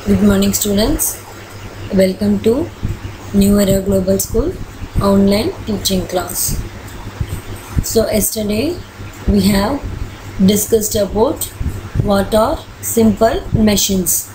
Good morning, students. Welcome to New Era Global School online teaching class. So yesterday we have discussed about what are simple machines,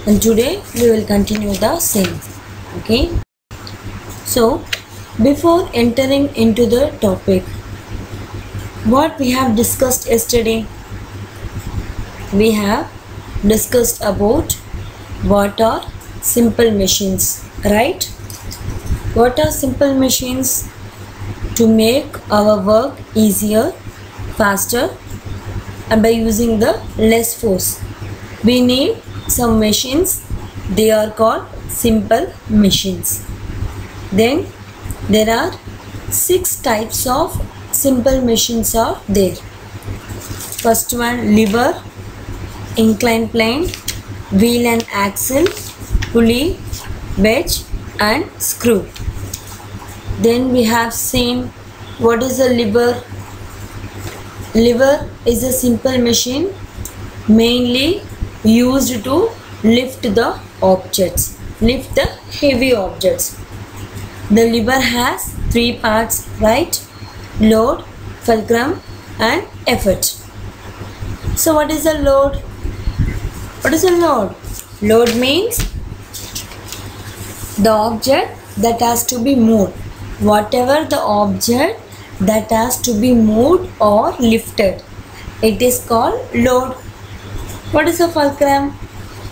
and today we will continue the same. Okay. So before entering into the topic, what we have discussed yesterday, we have discussed about what are simple machines, right? What are simple machines? To make our work easier, faster, and by using the less force, we need some machines. They are called simple machines. Then there are 6 types of simple machines are there. First one, lever, inclined plane, wheel and axle, pulley, wedge and screw. Then we have seen what is a lever. Lever is a simple machine mainly used to lift the objects, lift the heavy objects. The lever has 3 parts, right? Load, fulcrum and effort. So what is a load? What is a load? Load means the object that has to be moved. Whatever the object that has to be moved or lifted, it is called load. What is a fulcrum?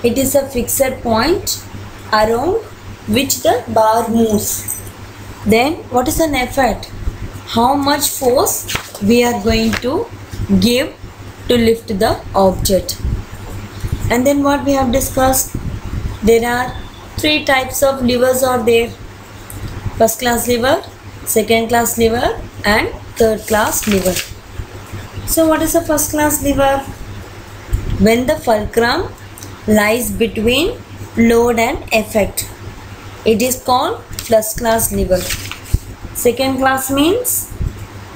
It is a fixed point around which the bar moves. Then what is an effort? How much force we are going to give to lift the object. And then what we have discussed, there are 3 types of levers are there. First class lever, second class lever and third class lever. So what is a first class lever? When the fulcrum lies between load and effect, it is called first class lever. Second class means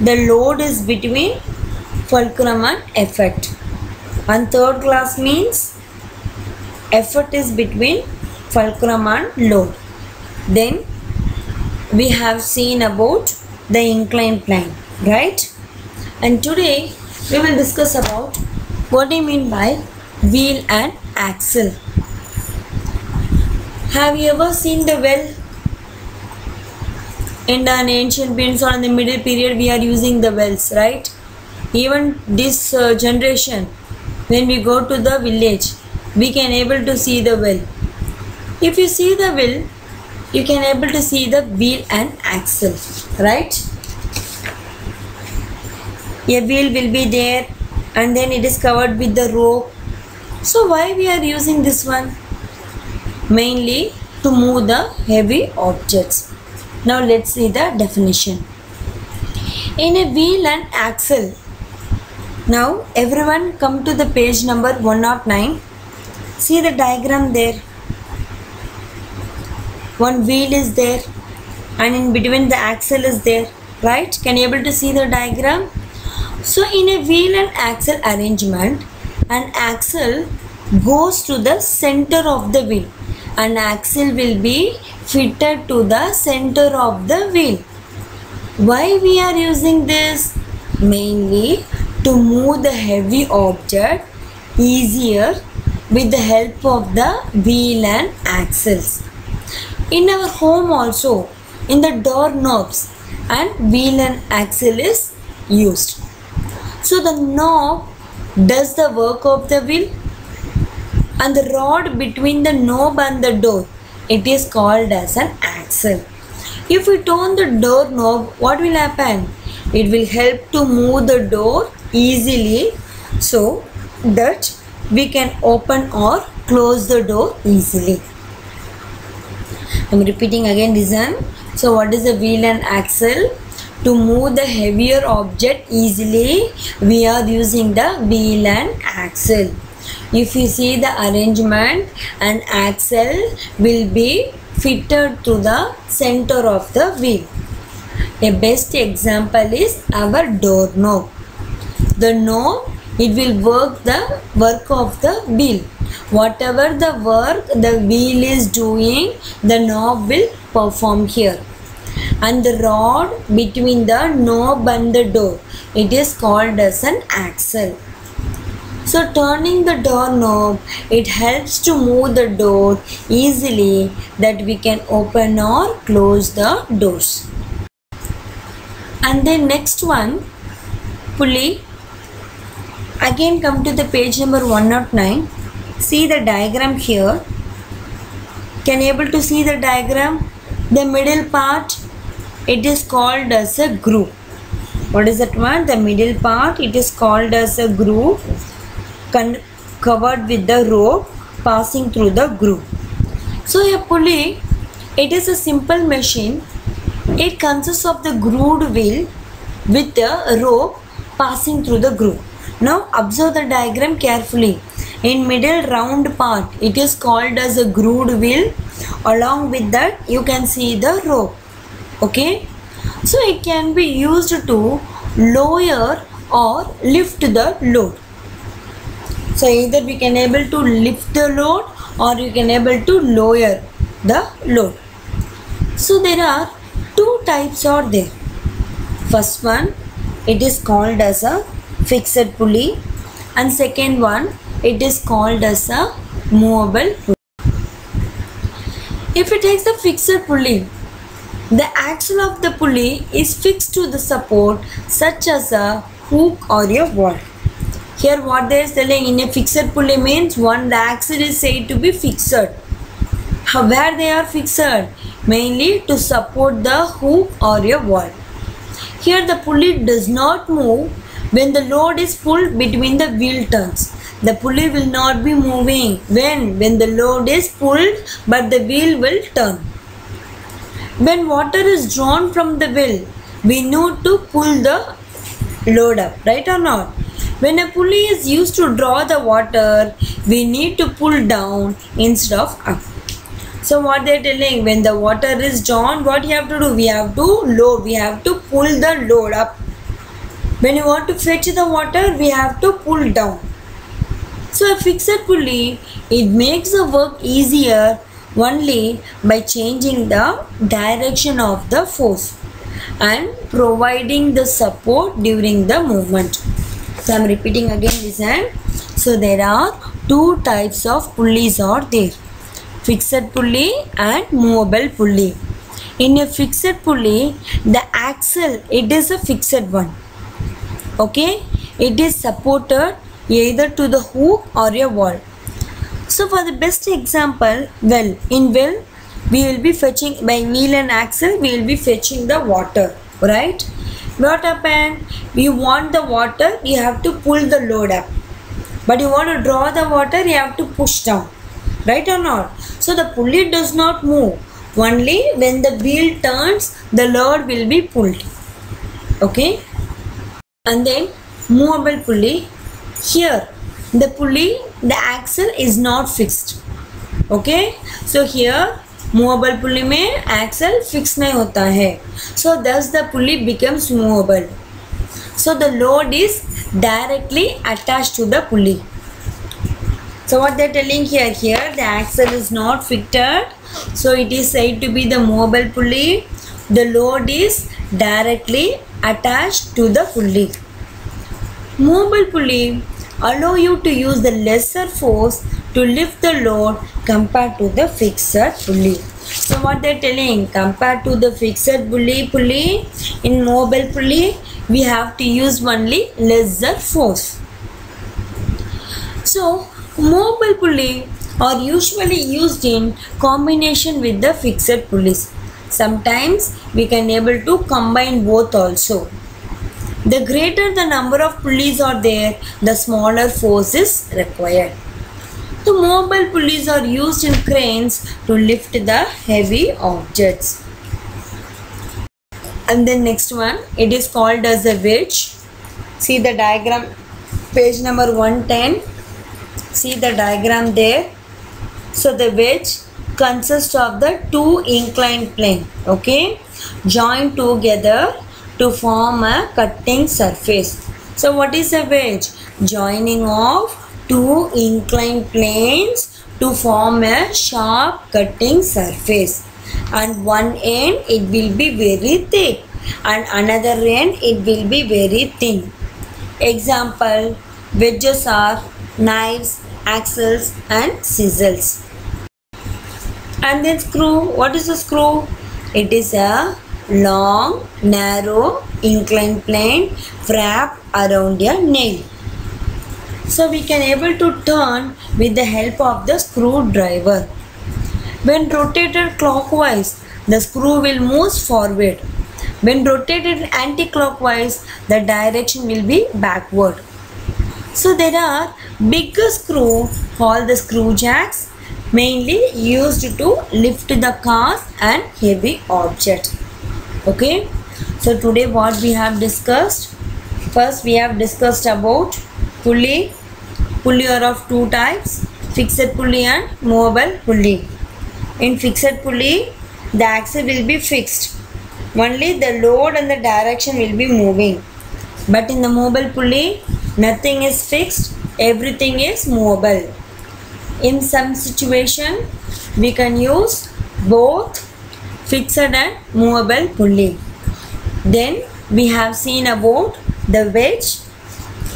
the load is between fulcrum and effect. And third class means effort is between fulcrum and load. Then we have seen about the inclined plane, right? And today we will discuss about what do you mean by wheel and axle. Have you ever seen the well? In an ancient periods or in the middle period, we are using the wells, right? Even this generation, when we go to the village, we can able to see the well. If you see the well, you can able to see the wheel and axle, right? A wheel will be there and then it is covered with the rope. So why we are using this one? Mainly to move the heavy objects. Now let's see the definition. In a wheel and axle, now everyone come to the page number 109. See the diagram there. One wheel is there and in between the axle is there, right? Can you able to see the diagram? So in a wheel and axle arrangement, an axle goes to the center of the wheel. An axle will be fitted to the center of the wheel. Why we are using this? Mainly to move the heavy object easier with the help of the wheel and axles. In our home also, in the door knobs and wheel and axle is used. So the knob does the work of the wheel and the rod between the knob and the door, it is called as an axle. If we turn the door knob, what will happen? It will help to move the door easily so that we can open or close the door easily. I am repeating again, listen. So what is a wheel and axle? To move the heavier object easily, we are using the wheel and axle. If you see the arrangement, an axle will be fitted to the center of the wheel. A best example is our door knob. The knob, it will work the work of the wheel Whatever the work the wheel is doing, the knob will perform here. And the rod between the knob and the door, it is called as an axle. So turning the doorknob, it helps to move the door easily, that we can open or close the doors. And then next one, pulley. Again come to the page number 109. See the diagram here. Can you able to see the diagram? The middle part, it is called as a groove. What is that one? The middle part, it is called as a groove, covered with the rope passing through the groove. So a pulley, it is a simple machine. It consists of the grooved wheel with the rope passing through the groove. Now observe the diagram carefully. In middle round part, it is called as a grooved wheel. Along with that, you can see the rope. Okay, so it can be used to lower or lift the load. So either we can able to lift the load or you can able to lower the load. So there are two types are there. First one, it is called as a fixed pulley, and second one, it is called as a movable pulley. If it takes the fixed pulley, the axle of the pulley is fixed to the support such as a hook or a wall. Here what they are telling, in a fixed pulley means one, the axle is said to be fixed. Where they are fixed? Mainly to support the hook or a wall. Here the pulley does not move when the load is pulled between the wheel turns. The pulley will not be moving when the load is pulled, but the wheel will turn. When water is drawn from the wheel, we need to pull the load up, right or not? When a pulley is used to draw the water, we need to pull down instead of up. So what they are telling, when the water is drawn, what you have to do? We have to pull the load up. When you want to fetch the water, we have to pull down. So a fixed pulley, it makes the work easier only by changing the direction of the force and providing the support during the movement. So I am repeating again, listen. So there are two types of pulleys are there. Fixed pulley and movable pulley. In a fixed pulley, the axle, it is a fixed one. Okay, it is supported either to the hook or a wall. So for the best example, well, in well, we will be fetching by wheel and axle, we will be fetching the water, right? What happened? You want the water, you have to pull the load up. But you want to draw the water, you have to push down, right or not? So the pulley does not move. Only when the wheel turns, the load will be pulled. Okay? And then movable pulley. Here, the pulley, the axle is not fixed. Okay? So here, movable pulley में axle fixed नहीं होता है. So thus the pulley becomes movable. So the load is directly attached to the pulley. So what they are telling here, the axle is not fitted. So it is said to be the movable pulley. The load is directly attached to the pulley. Movable pulley allow you to use the lesser force to lift the load compared to the fixed pulley. So what they are telling, compared to the fixed pulley, in movable pulley, we have to use only lesser force. So movable pulley are usually used in combination with the fixed pulleys. Sometimes we can able to combine both also. The greater the number of pulleys are there, the smaller force is required. The movable pulleys are used in cranes to lift the heavy objects. And then next one, it is called as a wedge. See the diagram, page number 110. See the diagram there. So the wedge consists of the two inclined plane, okay, joined together to form a cutting surface. So what is a wedge? Joining of two inclined planes to form a sharp cutting surface, and one end it will be very thick and another end it will be very thin. Example, wedges are knives, axles and chisels. And then screw. What is a screw? It is a long, narrow, inclined plane wrapped around a nail. So we can able to turn with the help of the screwdriver. When rotated clockwise, the screw will move forward. When rotated anti-clockwise, the direction will be backward. So there are bigger screw called the screw jacks, mainly used to lift the cars and heavy objects. Okay, so today what we have discussed? First we have discussed about pulley. Pulley are of two types, fixed pulley and movable pulley. In fixed pulley, the axle will be fixed. Only the load and the direction will be moving. But in the movable pulley, nothing is fixed, everything is movable. In some situation, we can use both fixed and movable pulley. Then we have seen about the wedge.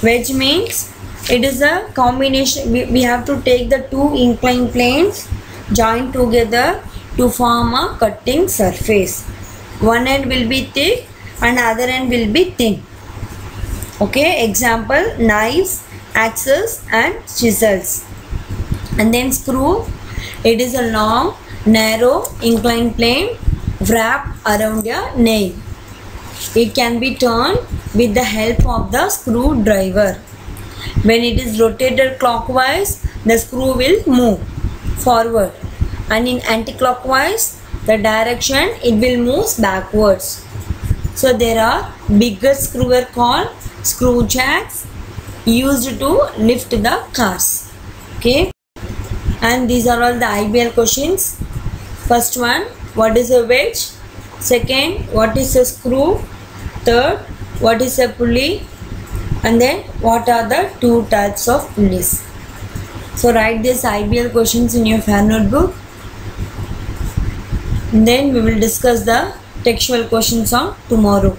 Wedge means it is a combination. We have to take the two inclined planes, join together to form a cutting surface. One end will be thick and other end will be thin. Okay, example, knives, axes and chisels. And then screw, it is a long, narrow, inclined plane wrapped around a nail. It can be turned with the help of the screwdriver. When it is rotated clockwise, the screw will move forward, and in anti-clockwise, the direction it will move backwards. So there are bigger screw are called screw jacks used to lift the cars. Okay, and these are all the IBL questions. First one, what is a wedge? Second, what is a screw? Third, what is a pulley? And then what are the two types of pulleys? So write these IBL questions in your fair notebook. Then we will discuss the textual questions on tomorrow.